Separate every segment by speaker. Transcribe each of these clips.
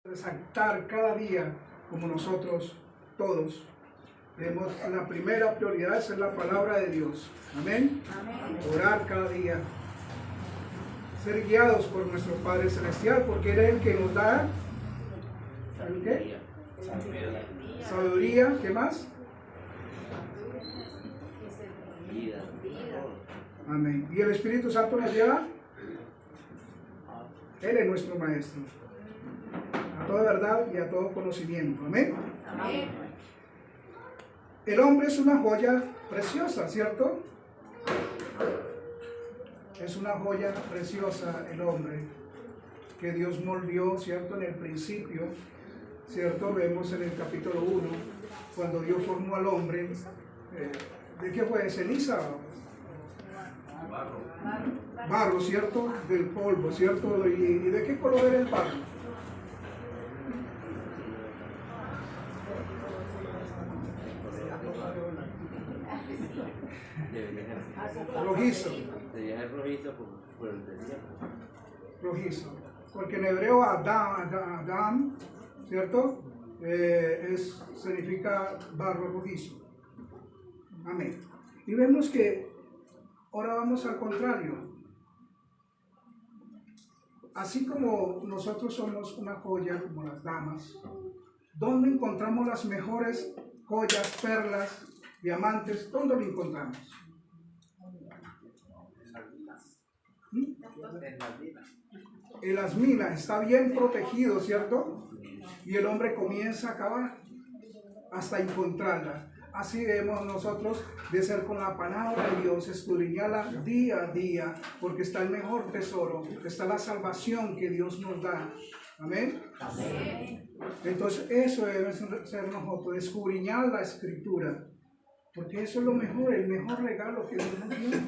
Speaker 1: resaltar cada día como nosotros todos. La primera prioridad es la palabra de Dios. Amén. Amén. Orar cada día. Ser guiados por nuestro Padre Celestial, porque Él es el que nos da ¿qué? Sabiduría. ¿Qué más? Amén. ¿Y el Espíritu Santo nos lleva? Él es nuestro Maestro. A toda verdad y a todo conocimiento. Amén. Amén. El hombre es una joya preciosa, ¿cierto? Es una joya preciosa el hombre que Dios moldeó, ¿cierto? En el principio, ¿cierto? Vemos en el capítulo 1, cuando Dios formó al hombre, ¿de qué fue? ¿Ceniza? Barro, ¿cierto? Del polvo, ¿cierto? ¿Y de qué color era el barro? Rojizo. Rojizo. Porque en hebreo Adam, ¿cierto? Significa barro rojizo. Amén. Y vemos que ahora vamos al contrario. Así como nosotros somos una joya, como las damas, ¿dónde encontramos las mejores joyas, perlas, diamantes? ¿Dónde lo encontramos? En las minas. Está bien protegido, ¿cierto? Y el hombre comienza a cavar hasta encontrarla. Así debemos nosotros de ser con la palabra de Dios, escudriñarla día a día, porque está el mejor tesoro, está la salvación que Dios nos da. Amén. Amén. Entonces eso debe ser nosotros, escudriñar la Escritura, porque eso es lo mejor, el mejor regalo que Dios nos dio.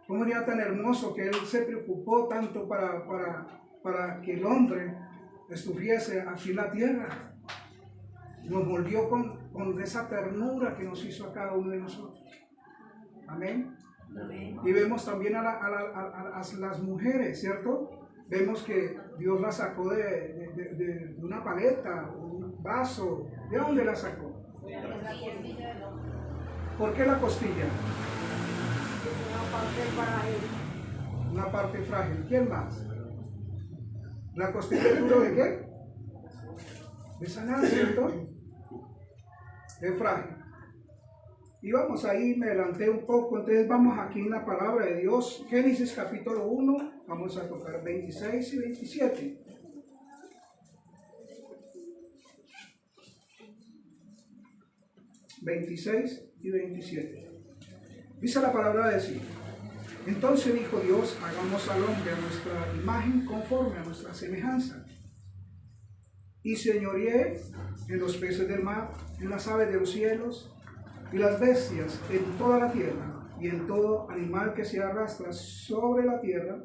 Speaker 1: Un día tan hermoso que Él se preocupó tanto para que el hombre estuviese aquí en la tierra. Nos volvió con esa ternura que nos hizo a cada uno de nosotros. Amén. Amén. Y vemos también a las mujeres, ¿cierto? Vemos que Dios la sacó de una paleta, un vaso. ¿De dónde la sacó? ¿Por qué la costilla? Una parte frágil. ¿Quién más? ¿La costilla es duro de qué? De sanar, ¿cierto? Es frágil. Y vamos ahí, me adelanté un poco, entonces vamos aquí en la palabra de Dios. Génesis capítulo 1, vamos a tocar 26 y 27. Y 27. Dice la palabra de sí. Entonces dijo Dios, hagamos al hombre a nuestra imagen conforme a nuestra semejanza. Y señoreé en los peces del mar, en las aves de los cielos, y las bestias en toda la tierra, y en todo animal que se arrastra sobre la tierra.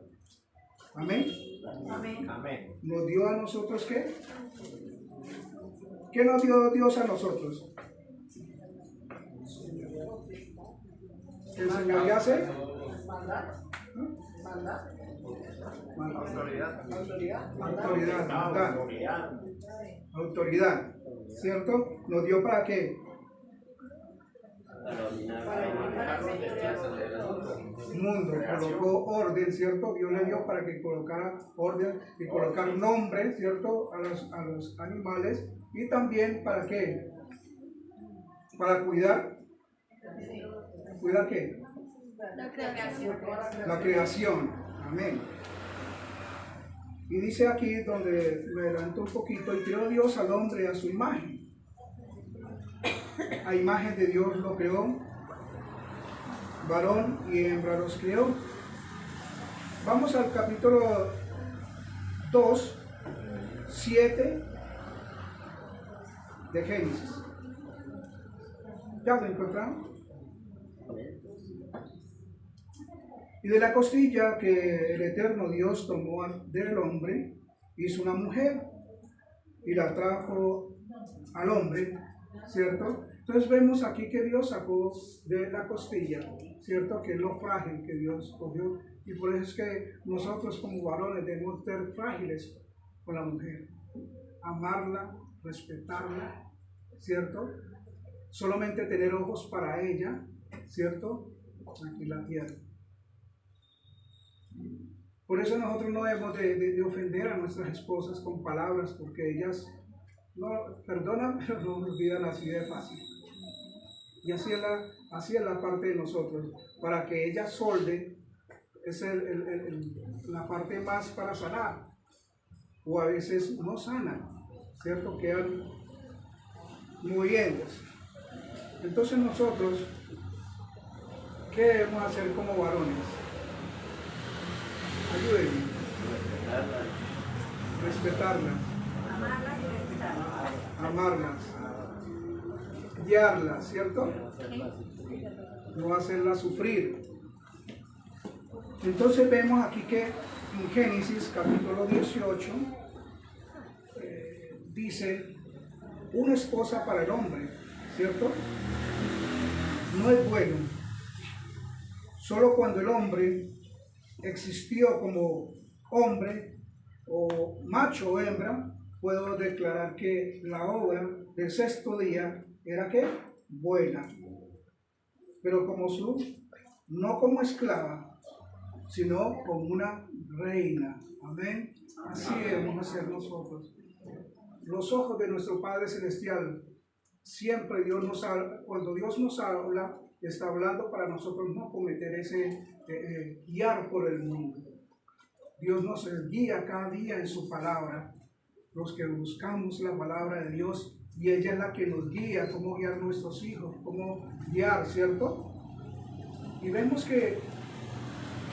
Speaker 1: Amén. Amén. Amén. ¿Nos dio a nosotros qué? ¿Qué nos dio Dios a nosotros? ¿El Señor ya hace? Autoridad, ¿cierto? ¿Nos dio para qué? Mundo, colocó orden, ¿cierto? Dios le dio para que colocara orden y colocar nombre, ¿cierto? A los animales. Y también para qué? Para cuidar. ¿Cuidar qué? La creación. Amén. Y dice aquí, donde me adelanto un poquito, y creó Dios al hombre a su imagen. A imagen de Dios lo creó, varón y hembra los creó. Vamos al capítulo 2, 7 de Génesis. ¿Ya lo encontramos? Y de la costilla que el eterno Dios tomó del hombre, hizo una mujer y la trajo al hombre, ¿cierto? Entonces vemos aquí que Dios sacó de la costilla, ¿cierto? Que es lo frágil que Dios cogió. Y por eso es que nosotros como varones debemos ser frágiles con la mujer. Amarla, respetarla, ¿cierto? Solamente tener ojos para ella, ¿cierto? Aquí en la tierra. Por eso nosotros no debemos de ofender a nuestras esposas con palabras, porque ellas no perdonan, pero no olvidan así de fácil. Y así es la parte de nosotros, para que ella solde, es la parte más para sanar, o a veces no sanan, ¿cierto? Quedan moviéndose. Entonces nosotros, ¿qué debemos hacer como varones? Ayúdenme. Respetarlas.
Speaker 2: Amarlas y respetarlas.
Speaker 1: Amarlas. Guiarlas, ¿cierto? No hacerlas sufrir. Entonces vemos aquí que en Génesis capítulo 18 dice una esposa para el hombre, ¿cierto? No es bueno. Solo cuando el hombre existió como hombre o macho o hembra, puedo declarar que la obra del sexto día era que buena, pero no como esclava, sino como una reina. Amén. Así debemos hacer nosotros. Los ojos de nuestro Padre Celestial, siempre cuando Dios nos habla, está hablando para nosotros no cometer ese guiar por el mundo. Dios nos guía cada día en su palabra, los que buscamos la palabra de Dios, y ella es la que nos guía cómo guiar a nuestros hijos, cómo guiar, ¿cierto? Y vemos que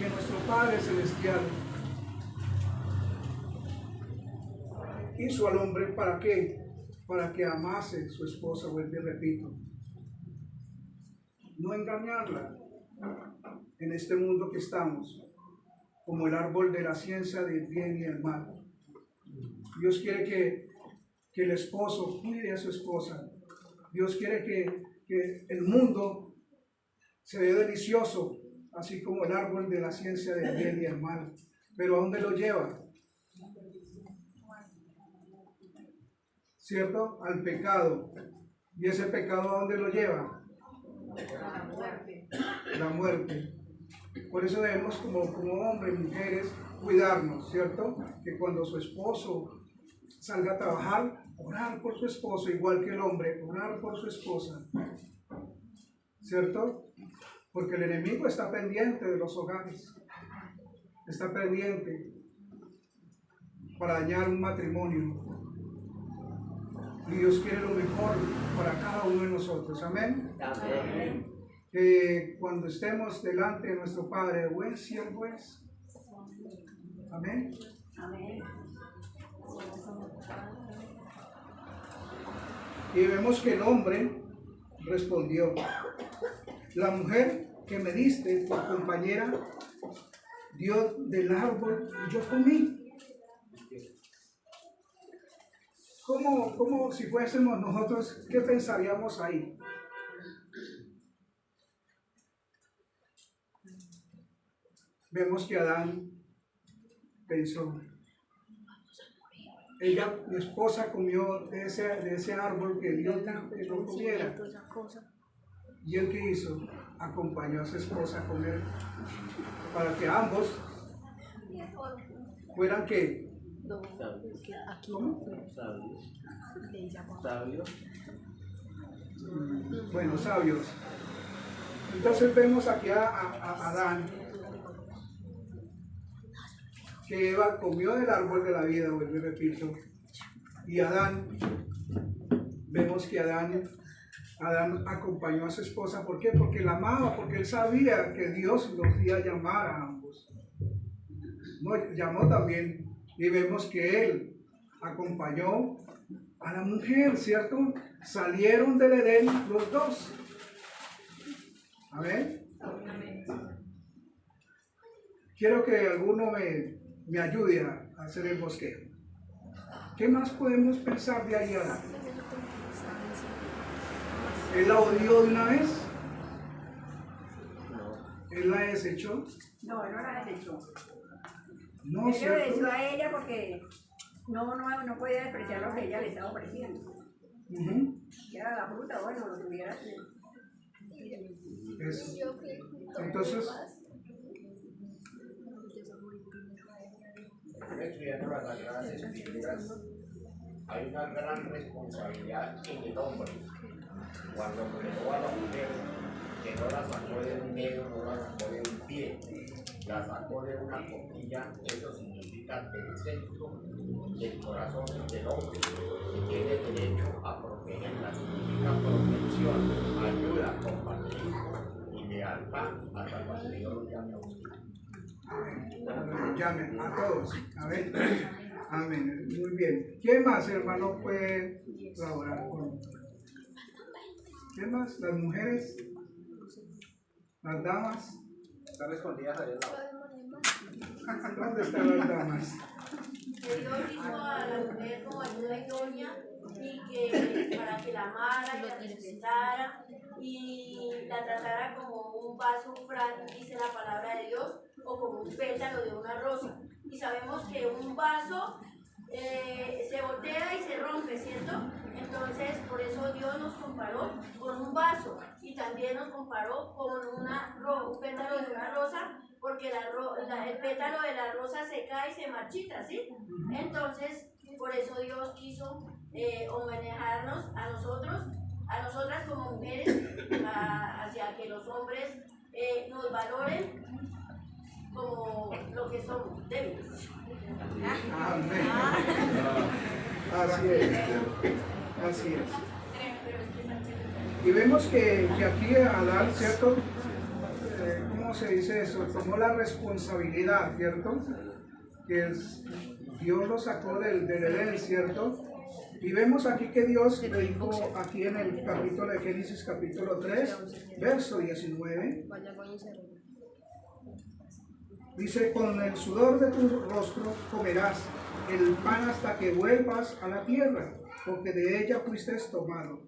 Speaker 1: nuestro Padre Celestial hizo al hombre ¿para qué? Para que amase a su esposa, vuelvo y repito. No engañarla en este mundo que estamos, como el árbol de la ciencia del bien y el mal. Dios quiere que el esposo cuide a su esposa. Dios quiere que el mundo se vea delicioso, así como el árbol de la ciencia del bien y el mal. Pero ¿a dónde lo lleva? ¿Cierto? Al pecado. ¿Y ese pecado a dónde lo lleva?
Speaker 2: La muerte.
Speaker 1: La muerte. Por eso debemos como hombres y mujeres cuidarnos, ¿cierto? Que cuando su esposo salga a trabajar, orar por su esposo, igual que el hombre, orar por su esposa, ¿cierto? Porque el enemigo está pendiente de los hogares, está pendiente para dañar un matrimonio. Y Dios quiere lo mejor para cada uno de nosotros. Amén.
Speaker 2: Amén.
Speaker 1: Que cuando estemos delante de nuestro Padre, buen siervo es. Amén.
Speaker 2: Amén.
Speaker 1: Y vemos que el hombre respondió: la mujer que me diste por compañera dio del árbol y yo comí. ¿Cómo si fuésemos nosotros, qué pensaríamos ahí? Vemos que Adán pensó: mi esposa comió de ese árbol que Dios dijo que no comiera. ¿Y él qué hizo? Acompañó a su esposa a comer, para que ambos fueran ¿qué? ¿Cómo?
Speaker 3: Sabios.
Speaker 1: Bueno, sabios. Entonces vemos aquí a Adán, que Eva comió del árbol de la vida, vuelvo y repito. Y vemos que Adán acompañó a su esposa. ¿Por qué? Porque la amaba, porque él sabía que Dios los iba a llamar a ambos. No, llamó también, y vemos que él acompañó a la mujer, ¿cierto? Salieron del Edén los dos. Amén. Quiero que alguno me ayude a hacer el bosquejo. ¿Qué más podemos pensar de ahí, Adán? ¿Él la odió de una vez? ¿Él la desechó?
Speaker 2: No, él no la desechó.
Speaker 1: No,
Speaker 2: Él le
Speaker 1: ¿cierto?
Speaker 2: obedeció a ella porque no podía despreciar lo que ella le estaba ofreciendo.
Speaker 1: Ujú.
Speaker 2: Que era la fruta, bueno, lo tuviera.
Speaker 1: Eso. Entonces,
Speaker 3: Estudiando las Sagradas Escrituras, hay una gran responsabilidad en el hombre. Cuando creó a la mujer, que no la sacó de un dedo, no la sacó de un pie, la sacó de una costilla, eso significa del centro del corazón del hombre, que tiene derecho a protegerla, significa protección, ayuda, compañerismo y lealtad hasta cuando Dios lo llame a usted.
Speaker 1: amén. Llamen a todos. Amén. Amén. Muy bien. ¿Quién más, hermano, puede colaborar con? ¿Quién más? ¿Las mujeres? ¿Las damas?
Speaker 4: Están escondidas allá al lado.
Speaker 1: ¿Dónde están las damas?
Speaker 5: Que Dios hizo a la mujer como ayuda idónea y que para que la amara y la respetara y la tratara como un vaso frágil, dice la palabra de Dios, o como un pétalo de una rosa. Y sabemos que un vaso se voltea y se rompe, ¿cierto? Entonces, por eso Dios nos comparó con un vaso y también nos comparó con un pétalo de una rosa, porque el pétalo de la rosa se cae y se marchita, ¿sí? Entonces, por eso Dios quiso homenajearnos a nosotras como mujeres, hacia que los hombres nos valoren como lo que somos, débiles.
Speaker 1: Amén. Así es. Así es. Y vemos que aquí Adán, ¿cierto? ¿Cómo se dice eso? Tomó la responsabilidad, ¿cierto? Dios lo sacó del Edén, ¿cierto? Y vemos aquí que Dios le dijo aquí en el capítulo de Génesis, capítulo 3, verso 19. Dice, con el sudor de tu rostro comerás el pan hasta que vuelvas a la tierra, porque de ella fuiste tomado.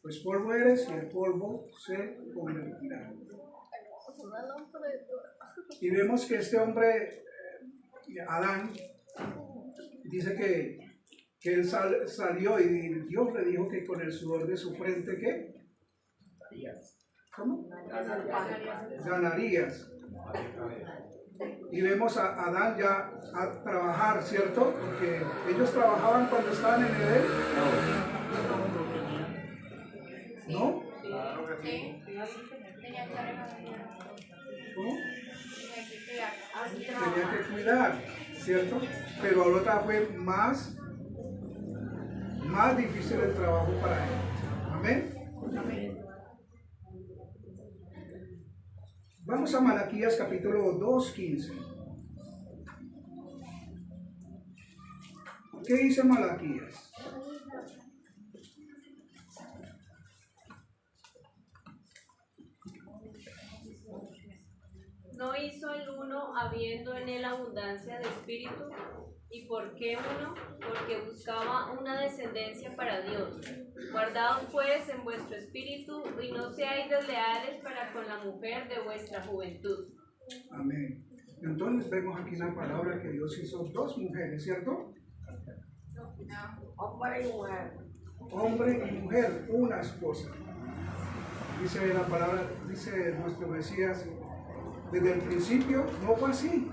Speaker 1: Pues polvo eres y el polvo se convertirá. Y vemos que este hombre, Adán, dice que él salió y Dios le dijo que con el sudor de su frente, ¿qué? ¿Cómo? Ganarías. Y vemos a Adán ya a trabajar, ¿cierto? Porque ellos trabajaban cuando estaban en Edén. ¿No?
Speaker 5: Sí.
Speaker 1: ¿Cómo?
Speaker 5: Así
Speaker 1: Tenía que cuidar, ¿cierto? Pero ahora fue más difícil el trabajo para él. Amén. Vamos a Malaquías capítulo 2:15. ¿Qué dice Malaquías?
Speaker 6: ¿No hizo el uno habiendo en él abundancia de espíritu? ¿Y por qué uno? Porque buscaba una descendencia para Dios. Guardaos pues en vuestro espíritu y no seáis desleales para con la mujer de vuestra juventud.
Speaker 1: Amén. Entonces vemos aquí una palabra que Dios hizo dos mujeres, ¿cierto?
Speaker 2: Hombre y mujer.
Speaker 1: Hombre y mujer, una esposa. Dice la palabra, dice nuestro Mesías, desde el principio no fue así.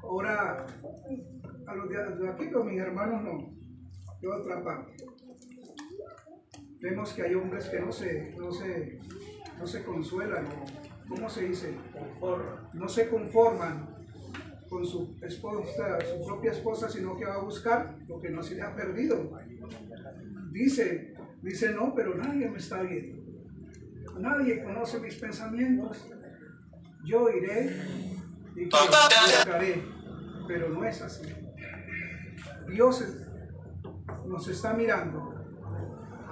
Speaker 1: Ahora, a los de aquí, pero mis hermanos no, de otra parte. Vemos que hay hombres que no se consuelan, ¿cómo se dice? No se conforman con su esposa, su propia esposa, sino que va a buscar lo que no se le ha perdido. Dice, no, pero nadie me está viendo. Nadie conoce mis pensamientos. Yo iré y buscaré, pero no es así. Dios nos está mirando.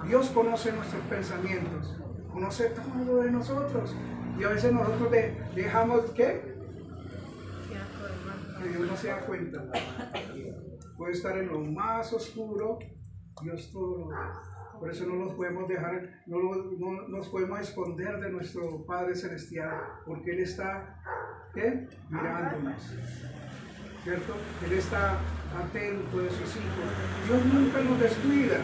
Speaker 1: Dios conoce nuestros pensamientos, conoce todo de nosotros. Y a veces nosotros dejamos que Dios no se da cuenta. Puede estar en lo más oscuro, Dios todo lo ve. Por eso no nos podemos dejar, no nos podemos esconder de nuestro Padre Celestial, porque Él está, ¿qué? Mirándonos. ¿cierto? Él está atento de sus hijos. Dios nunca nos descuida.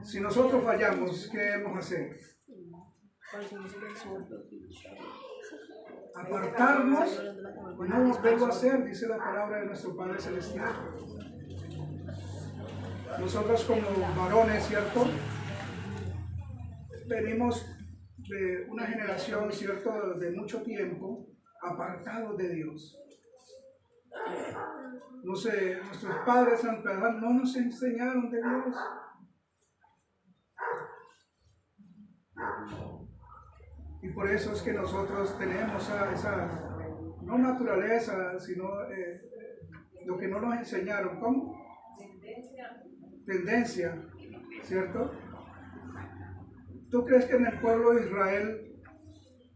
Speaker 1: Si nosotros fallamos, ¿qué debemos hacer? Apartarnos y no volverlo a hacer, dice la palabra de nuestro Padre Celestial. Nosotros como varones, ¿cierto? Venimos de una generación, ¿cierto?, de mucho tiempo apartados de Dios. No sé, nuestros padres no nos enseñaron de Dios. Y por eso es que nosotros tenemos esa no naturaleza, sino lo que no nos enseñaron. ¿Cómo? Tendencia, ¿cierto? ¿Tú crees que en el pueblo de Israel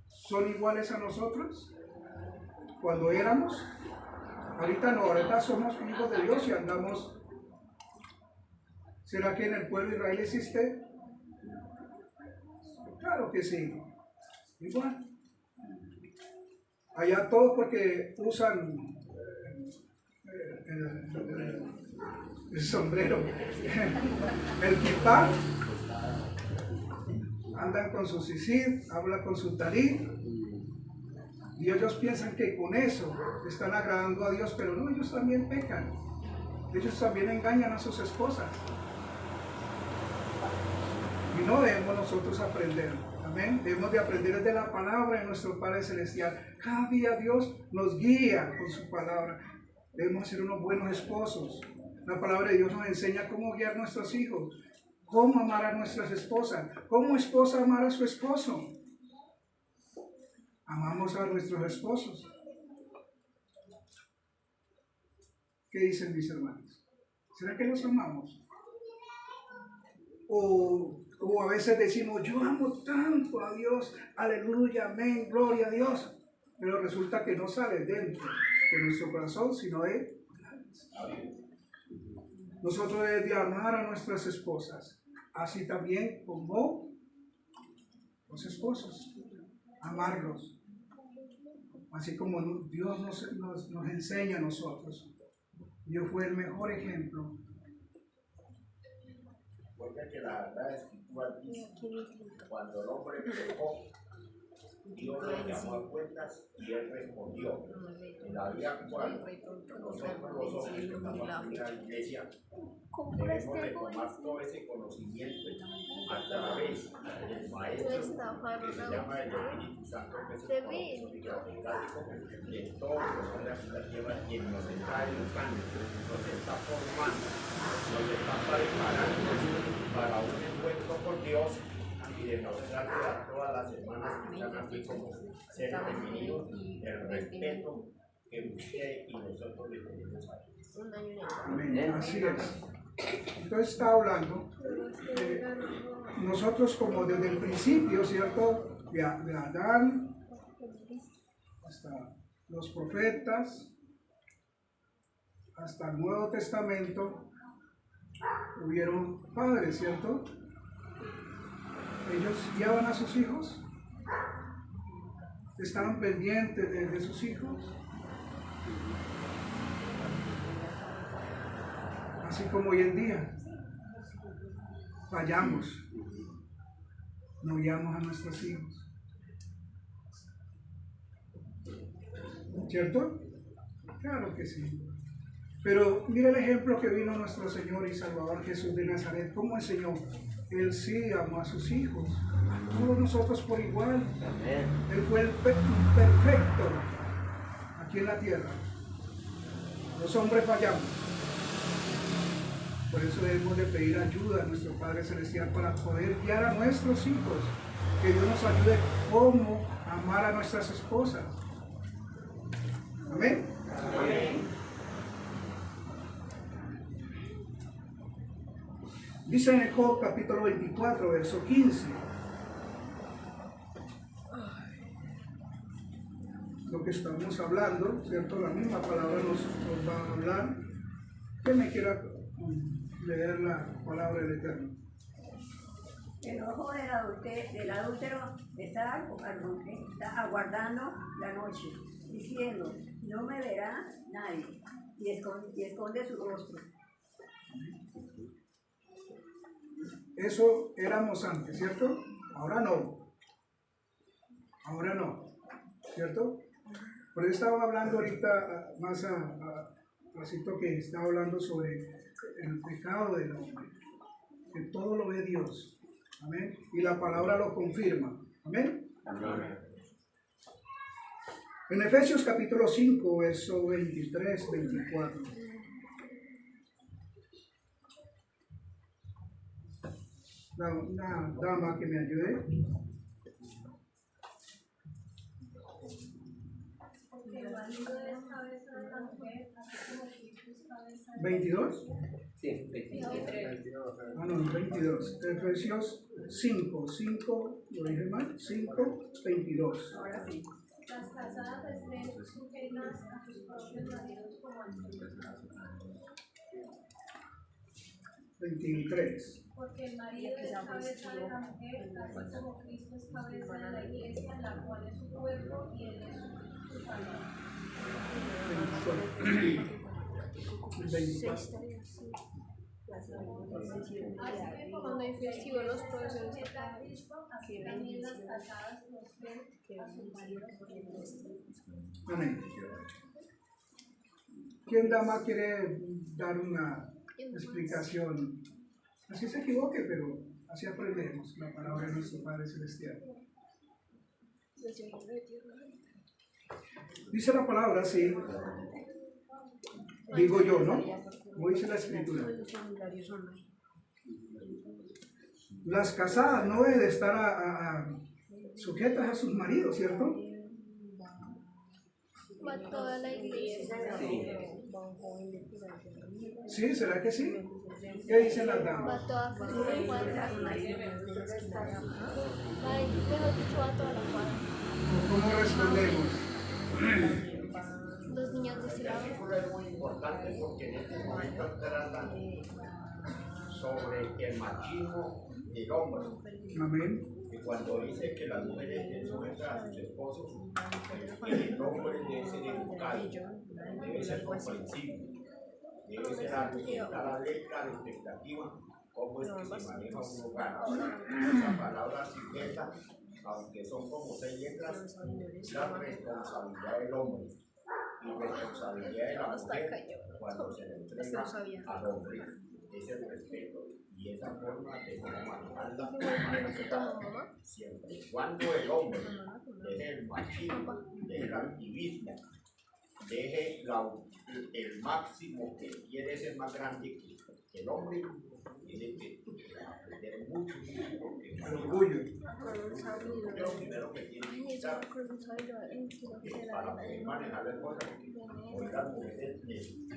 Speaker 1: son iguales a nosotros? Cuando éramos, ahorita no, ahorita somos hijos de Dios y andamos. ¿Será que en el pueblo de Israel existe? Claro que sí, igual. Allá todos porque usan el sombrero, el kipá, andan con su sisid, hablan con su talit, y ellos piensan que con eso están agradando a Dios, pero no, ellos también pecan, ellos también engañan a sus esposas. Y no debemos nosotros aprender, amén. Debemos de aprender desde la palabra de nuestro Padre Celestial. Cada día Dios nos guía con su palabra. Debemos ser unos buenos esposos. La palabra de Dios nos enseña cómo guiar a nuestros hijos, cómo amar a nuestras esposas, cómo esposa amar a su esposo. Amamos a nuestros esposos. ¿Qué dicen mis hermanos? ¿Será que los amamos? O a veces decimos, yo amo tanto a Dios, aleluya, amén, gloria a Dios, pero resulta que no sale dentro de nuestro corazón, sino de nosotros debemos de amar a nuestras esposas, así también como los esposos, amarlos, así como Dios nos enseña a nosotros. Dios fue el mejor ejemplo.
Speaker 3: Porque que la verdad Escritura dice, cuando el hombre pecó, Dios le llamó a cuentas y él respondió. En la vida actual, nosotros los hombres que estamos aquí en la iglesia, debemos de tomar todo ese conocimiento a través del maestro que se llama el Espíritu Santo, que es el conocimiento de todos los hombres de la tierra, quien nos está educando, nos está formando, nos está preparando para un encuentro con Dios y demostrarle a todas las hermanas que están aquí como seres femeninos el respeto que usted y nosotros le tenemos a ellos.
Speaker 1: Amén. Así es. Entonces está hablando nosotros como desde el principio, ¿cierto? De Adán hasta los profetas, hasta el Nuevo Testamento, hubieron padres, ¿cierto? Ellos guiaban a sus hijos, estaban pendientes de sus hijos, así como hoy en día fallamos, no guiamos a nuestros hijos, ¿cierto? Claro que sí. Pero mira el ejemplo que vino nuestro Señor y Salvador Jesús de Nazaret, cómo enseñó. Él sí amó a sus hijos, a todos nosotros por igual.
Speaker 3: Amén.
Speaker 1: Él fue el perfecto aquí en la tierra. Los hombres fallamos. Por eso debemos de pedir ayuda a nuestro Padre Celestial para poder guiar a nuestros hijos. Que Dios nos ayude cómo amar a nuestras esposas. Amén.
Speaker 3: Amén.
Speaker 1: Dice en Job capítulo 24, verso 15. Lo que estamos hablando, ¿cierto? La misma palabra nos va a hablar. ¿Quién me quiera leer la palabra del Eterno?
Speaker 2: El ojo del adúltero está aguardando la noche, diciendo, no me verá nadie, y esconde su rostro.
Speaker 1: Eso éramos antes, ¿cierto? Ahora no. Ahora no, ¿cierto? Por eso estaba hablando ahorita más asito que estaba hablando sobre el pecado del hombre, que todo lo ve Dios. Amén. Y la palabra lo confirma. Amén.
Speaker 3: Amén.
Speaker 1: En Efesios capítulo 5, verso 23, 24. Una dama que me ayude.
Speaker 5: Porque el marido es cabeza de la mujer, así como Cristo es cabeza de la mujer.
Speaker 1: 22.
Speaker 3: Sí, 23.
Speaker 1: Ah, no, 22. Efesios 5, lo dije mal, 5, 22.
Speaker 2: Ahora sí.
Speaker 5: Las casadas estén sujetas a sus propios maridos como al Señor.
Speaker 1: 23.
Speaker 5: Porque el marido es cabeza de la mujer, así como Cristo es cabeza de la iglesia, la cual es su cuerpo y él es su Salvador.
Speaker 1: 24.
Speaker 5: Así que cuando investigo los procesos de Cristo, así también las casadas los ven a sus maridos.
Speaker 1: Amén. ¿Quién dama quiere dar una explicación? Así se equivoque, pero así aprendemos la palabra de nuestro Padre Celestial. Dice la palabra así, digo yo, ¿no? Como dice la Escritura. Las casadas no deben de estar sujetas a sus maridos, ¿cierto?
Speaker 7: Va toda la iglesia.
Speaker 1: ¿Sí? ¿Será que sí? ¿Qué dicen las damas?
Speaker 7: Va toda la cuadra. Mejor dicho, va toda la cuadra.
Speaker 1: ¿Cómo respondemos?
Speaker 7: Los niños de ese lado.
Speaker 3: Es muy importante porque en este momento tratan sobre el machismo del hombre.
Speaker 1: Amén.
Speaker 3: Y cuando dice que las mujeres estén sujetas a sus esposos, el hombre debe ser educado, debe ser comprensible, debe ser atento a la letra de expectativa, cómo es que se maneja un hogar. Esa palabra sujeta, aunque son como 6 letras, es la responsabilidad del hombre y responsabilidad de la mujer cuando se le entrega al hombre. Es el respeto y esa forma de cómo manejarla siempre y cuando el hombre deje el machismo, deje el activismo, deje el máximo que quiere ser más grande que el hombre, tiene que aprender mucho porque
Speaker 1: El orgullo.
Speaker 3: lo primero que tiene que quitar para poder manejar las cosas, hoy las mujeres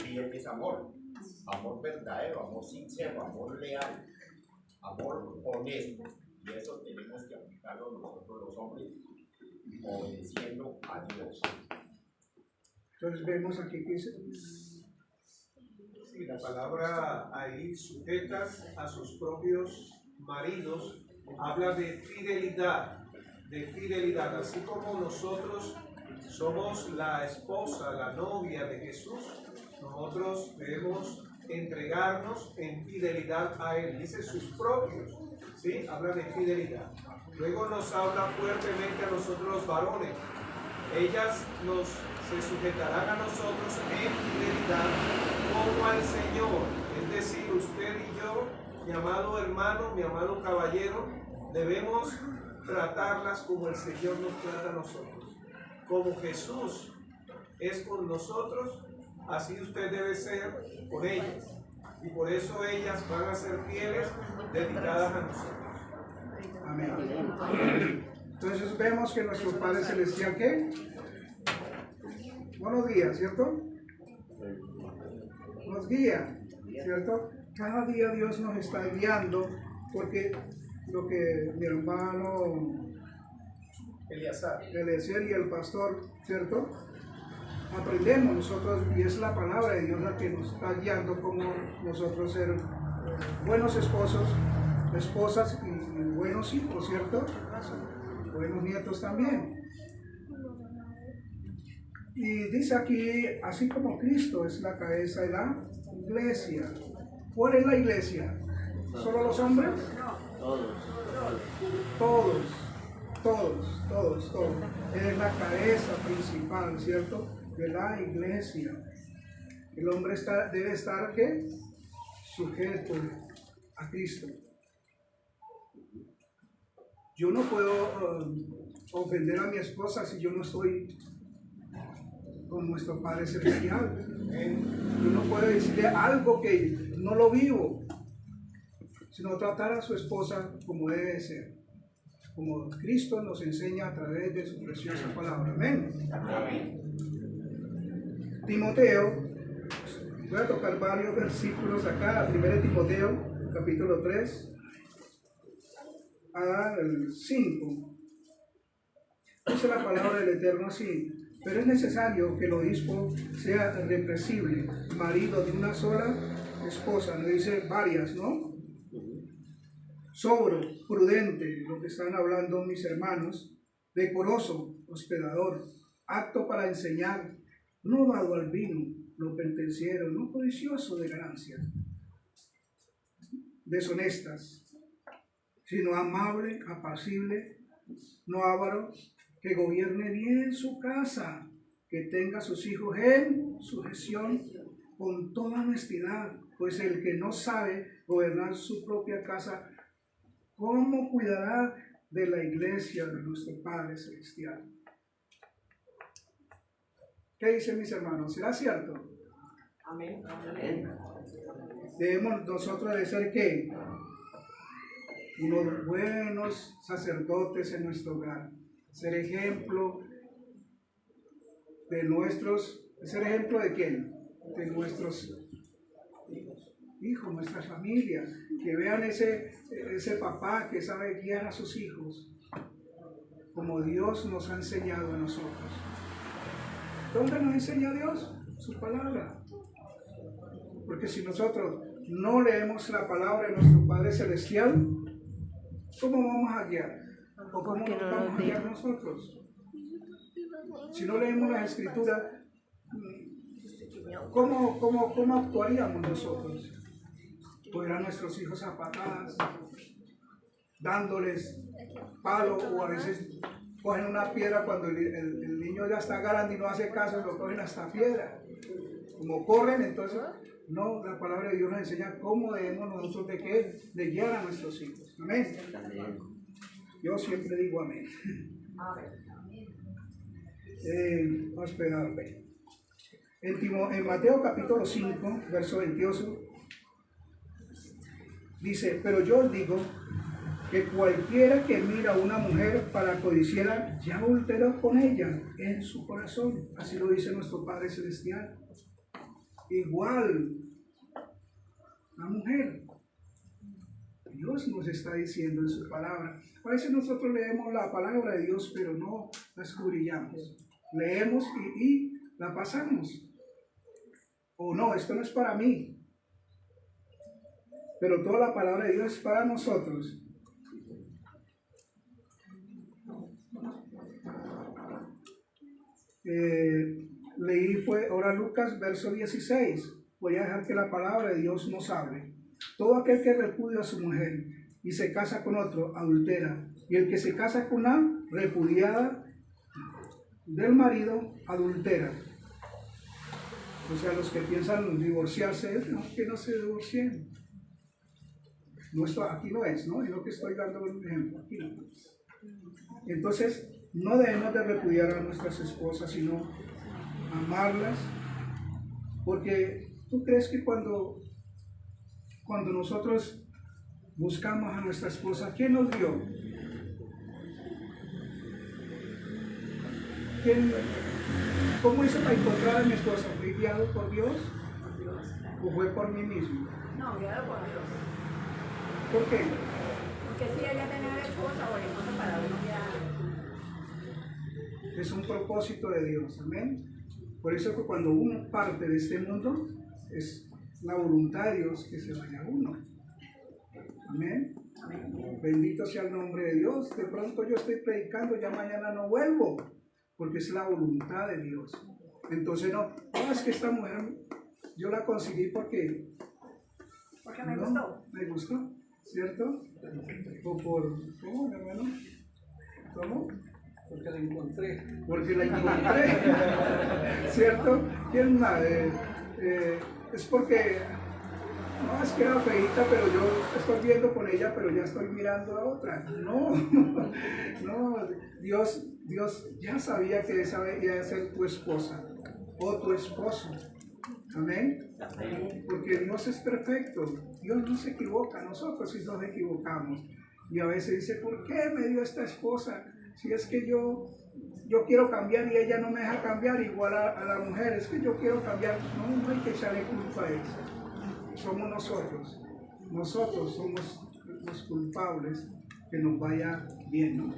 Speaker 3: piden ese amor verdadero, amor sincero, amor leal, amor honesto, y eso tenemos que aplicarlo nosotros los hombres, obedeciendo a Dios.
Speaker 1: Entonces vemos aquí que dice,
Speaker 8: Sí, la palabra ahí, sujetas a sus propios maridos, habla de fidelidad, así como nosotros somos la esposa, la novia de Jesús, nosotros debemos entregarnos en fidelidad a Él. Dice sus propios, ¿sí? Habla de fidelidad. Luego nos habla fuertemente a nosotros los varones. Ellas se sujetarán a nosotros en fidelidad como al Señor. Es decir, usted y yo, mi amado hermano, mi amado caballero, debemos tratarlas como el Señor nos trata a nosotros. Como Jesús es con nosotros, así usted debe ser con ellas. Y por eso ellas van a ser fieles, dedicadas a nosotros.
Speaker 1: amén. Entonces vemos que nuestro Padre Celestial, ¿qué? Buenos días, ¿cierto? Nos guía, ¿cierto? Cada día Dios nos está guiando, porque lo que mi hermano Eliezer y el pastor, ¿cierto? Aprendemos nosotros, y es la palabra de Dios la que nos está guiando como nosotros ser buenos esposos, esposas, y buenos hijos, ¿cierto? Buenos nietos también. Y dice aquí, así como Cristo es la cabeza de la iglesia. ¿Cuál es la iglesia? ¿Solo los hombres? Todos. Él es la cabeza principal, ¿cierto? De la iglesia. El hombre debe estar, ¿qué? Sujeto a Cristo. Yo no puedo ofender a mi esposa si yo no estoy con nuestro Padre Celestial. Yo no puedo decirle algo que no lo vivo, sino tratar a su esposa como debe ser, como Cristo nos enseña a través de su preciosa palabra. Amén. Timoteo, voy a tocar varios versículos acá. 1 Timoteo, capítulo 3, al 5. Dice la palabra del Eterno así: pero es necesario que el obispo sea represible, marido de una sola esposa, no dice varias, ¿no? Sobrio, prudente, lo que están hablando mis hermanos, decoroso, hospedador, apto para enseñar, no dado al vino, no pendenciero, no codicioso de ganancias, deshonestas, sino amable, apacible, no avaro, que gobierne bien su casa, que tenga a sus hijos en sujeción con toda honestidad, pues el que no sabe gobernar su propia casa, ¿cómo cuidará de la iglesia de nuestro Padre Celestial? ¿Qué dicen mis hermanos? ¿Será cierto?
Speaker 2: Amén.
Speaker 1: Debemos nosotros de ser ¿qué? Unos buenos sacerdotes en nuestro hogar. Ser ejemplo de nuestros, ¿ser ejemplo de quién? De nuestros hijos, nuestras familias, que vean ese papá que sabe guiar a sus hijos, como Dios nos ha enseñado a nosotros. ¿Dónde nos enseña Dios? Su palabra. Porque si nosotros no leemos la palabra de nuestro Padre Celestial, ¿cómo vamos a guiar? ¿O cómo nos vamos a guiar nosotros? Si no leemos las Escrituras, ¿cómo actuaríamos nosotros? Coger a nuestros hijos a patadas, dándoles palo, o a veces cogen una piedra cuando el niño ya está grande y no hace caso, lo cogen hasta piedra. Como corren, entonces, no, la palabra de Dios nos enseña cómo debemos nosotros de guiar a nuestros hijos. Amén. Yo siempre digo amén. Vamos a esperarle. En Mateo capítulo 5, verso 28, dice: pero yo os digo que cualquiera que mira a una mujer para codiciarla, ya adulteró con ella en su corazón. Así lo dice nuestro Padre Celestial. Igual, la mujer, Dios nos está diciendo en su palabra. A veces nosotros leemos la palabra de Dios, pero no la escudriñamos. Leemos y la pasamos. O no, esto no es para mí. Pero toda la palabra de Dios es para nosotros. Leí fue ahora Lucas, verso 16. Voy a dejar que la palabra de Dios nos hable. Todo aquel que repudia a su mujer y se casa con otro, adultera. Y el que se casa con una repudiada del marido, adultera. O sea, los que piensan divorciarse, no, que no se divorcien. No, esto aquí no es, ¿no? Es lo que estoy dando un ejemplo. Aquí no. Entonces, no debemos de repudiar a nuestras esposas, sino amarlas. Porque tú crees que cuando nosotros buscamos a nuestra esposa, ¿quién nos dio? ¿Cómo hice para encontrar a mi esposa? ¿Fui guiado por Dios? ¿O fue por mí mismo?
Speaker 2: No, guiado por Dios.
Speaker 1: ¿Por qué?
Speaker 2: Porque si ella tenía esposa o esposa para uno ya.
Speaker 1: Es un propósito de Dios, amén. Por eso que cuando uno parte de este mundo, es la voluntad de Dios que se vaya uno. Amén. Bendito sea el nombre de Dios. De pronto yo estoy predicando, ya mañana no vuelvo, porque es la voluntad de Dios. Entonces no, es que esta mujer yo la conseguí porque
Speaker 2: me gustó.
Speaker 1: Me gustó, ¿cierto? O por, ¿cómo, hermano? ¿Cómo?
Speaker 4: Porque la encontré.
Speaker 1: Porque la encontré, ¿cierto? ¿Quién más? Es porque, no, es que era feita, pero yo estoy viendo con ella, pero ya estoy mirando a otra. No, no, Dios ya sabía que esa iba a ser tu esposa o tu esposo. Amén. Porque Dios es perfecto, Dios no se equivoca, nosotros sí nos equivocamos. Y a veces dice, ¿por qué me dio esta esposa? Si es que yo quiero cambiar y ella no me deja cambiar, igual a la mujer, es que yo quiero cambiar. No hay que echarle culpa a eso. Somos nosotros somos los culpables que nos vaya bien, ¿no?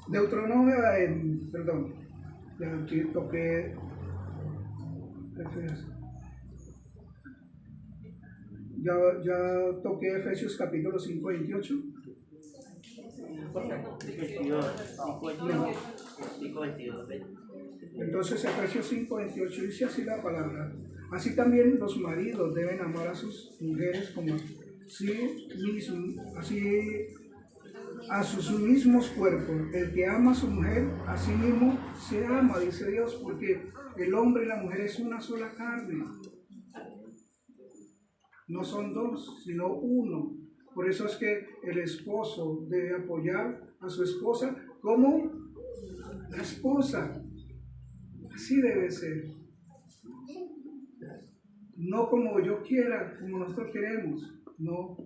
Speaker 1: Deuteronomio, perdón, aquí toqué ya toqué Efesios capítulo 5, 28. Entonces Efesios 5, 28 dice así la palabra: así también los maridos deben amar a sus mujeres como a sus mismos cuerpos. El que ama a su mujer, a sí mismo se ama, dice Dios, porque el hombre y la mujer es una sola carne. No son dos, sino uno. Por eso es que el esposo debe apoyar a su esposa como la esposa. Así debe ser. No como yo quiera, como nosotros queremos. No.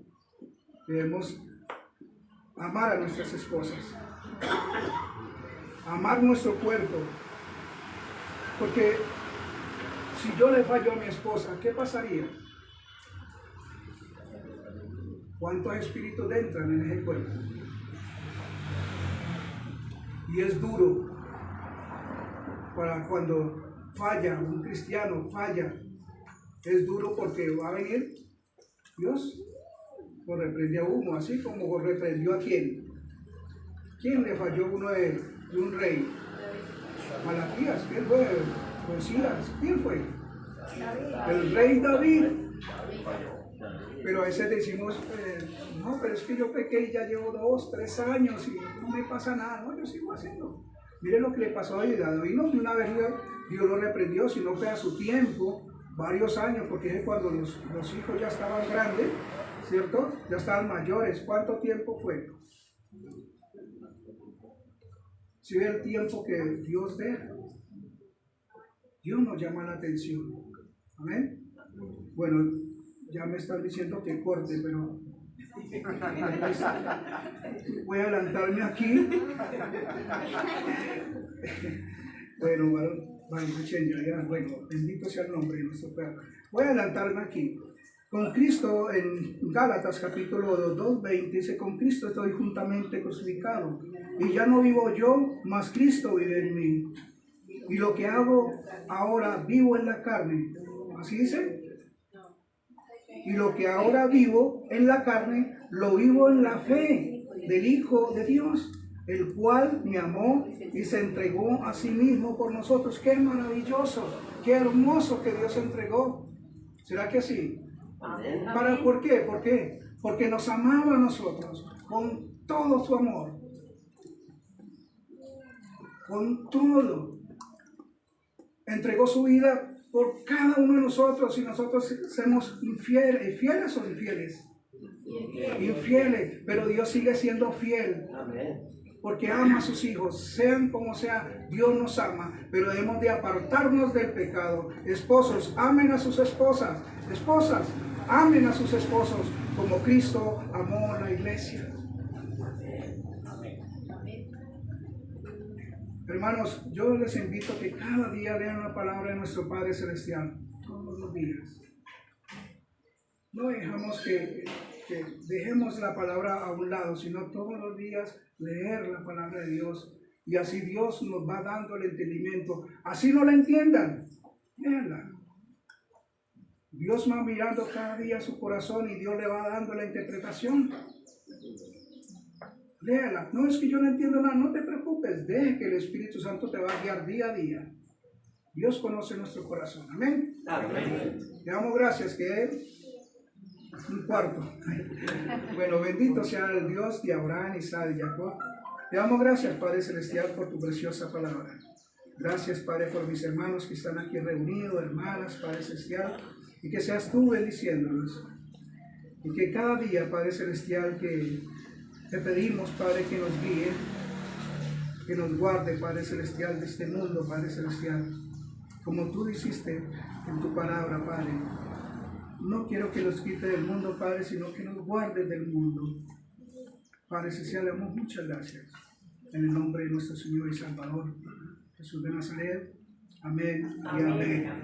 Speaker 1: Debemos amar a nuestras esposas. Amar nuestro cuerpo. Porque si yo le fallo a mi esposa, ¿qué pasaría? ¿Cuántos espíritus entran en ese cuerpo? Y es duro para cuando falla, un cristiano falla. Es duro porque va a venir Dios, lo reprende a uno, así como reprendió a quién. ¿Quién le falló uno de un rey? Malaquías, ¿quién fue? Josías, ¿quién fue? El rey David. Pero a veces decimos, no, pero es que yo pequé y ya llevo 2, 3 años y no me pasa nada. No, yo sigo haciendo. Miren lo que le pasó a David. A David no de una vez Dios lo reprendió, sino que a su tiempo, varios años, porque es cuando los hijos ya estaban grandes, ¿cierto? Ya estaban mayores. ¿Cuánto tiempo fue? Si ve el tiempo que Dios deja. Dios nos llama la atención. Amén. Bueno, ya me están diciendo que corte, pero voy a adelantarme aquí. Bueno, bendito sea el nombre de nuestro Padre. Voy a adelantarme aquí. Con Cristo, en Gálatas capítulo 2, 20, dice: con Cristo estoy juntamente crucificado, y ya no vivo yo, mas Cristo vive en mí. Y lo que hago ahora vivo en la carne. ¿Así dice? Y lo que ahora vivo en la carne, lo vivo en la fe del Hijo de Dios, el cual me amó y se entregó a sí mismo por nosotros. ¡Qué maravilloso! ¡Qué hermoso que Dios se entregó! ¿Será que sí? ¿Por qué? ¿Por qué? Porque nos amaba a nosotros con todo su amor. Con todo. Entregó su vida por cada uno de nosotros, y nosotros somos infieles, ¿fieles o infieles? Infieles, pero Dios sigue siendo fiel. Porque ama a sus hijos, sean como sea, Dios nos ama, pero debemos de apartarnos del pecado. Esposos, amen a sus esposas. Esposas, amen a sus esposos como Cristo amó a la iglesia. Hermanos, yo les invito a que cada día lean la palabra de nuestro Padre Celestial, todos los días. No dejamos que dejemos la palabra a un lado, sino todos los días leer la palabra de Dios. Y así Dios nos va dando el entendimiento. Así no la entiendan, léanla. Dios va mirando cada día su corazón y Dios le va dando la interpretación. Léala. No es que yo no entiendo nada, no te preocupes. Deje que el Espíritu Santo te va a guiar día a día. Dios conoce nuestro corazón. Amén.
Speaker 3: Amén.
Speaker 1: Le damos gracias que Él, un cuarto. Bueno, bendito sea el Dios de Abraham, Isaac y Jacob. Le damos gracias, Padre Celestial, por tu preciosa palabra. Gracias, Padre, por mis hermanos que están aquí reunidos, hermanas, Padre Celestial, y que seas tú bendiciéndolos. Y que cada día, Padre Celestial, que te pedimos, Padre, que nos guíe, que nos guarde, Padre Celestial, de este mundo, Padre Celestial. Como tú dijiste en tu palabra, Padre. No quiero que los quite del mundo, Padre, sino que nos guarde del mundo. Padre Celestial, le damos muchas gracias. En el nombre de nuestro Señor y Salvador, Jesús de Nazaret. Amén y amén.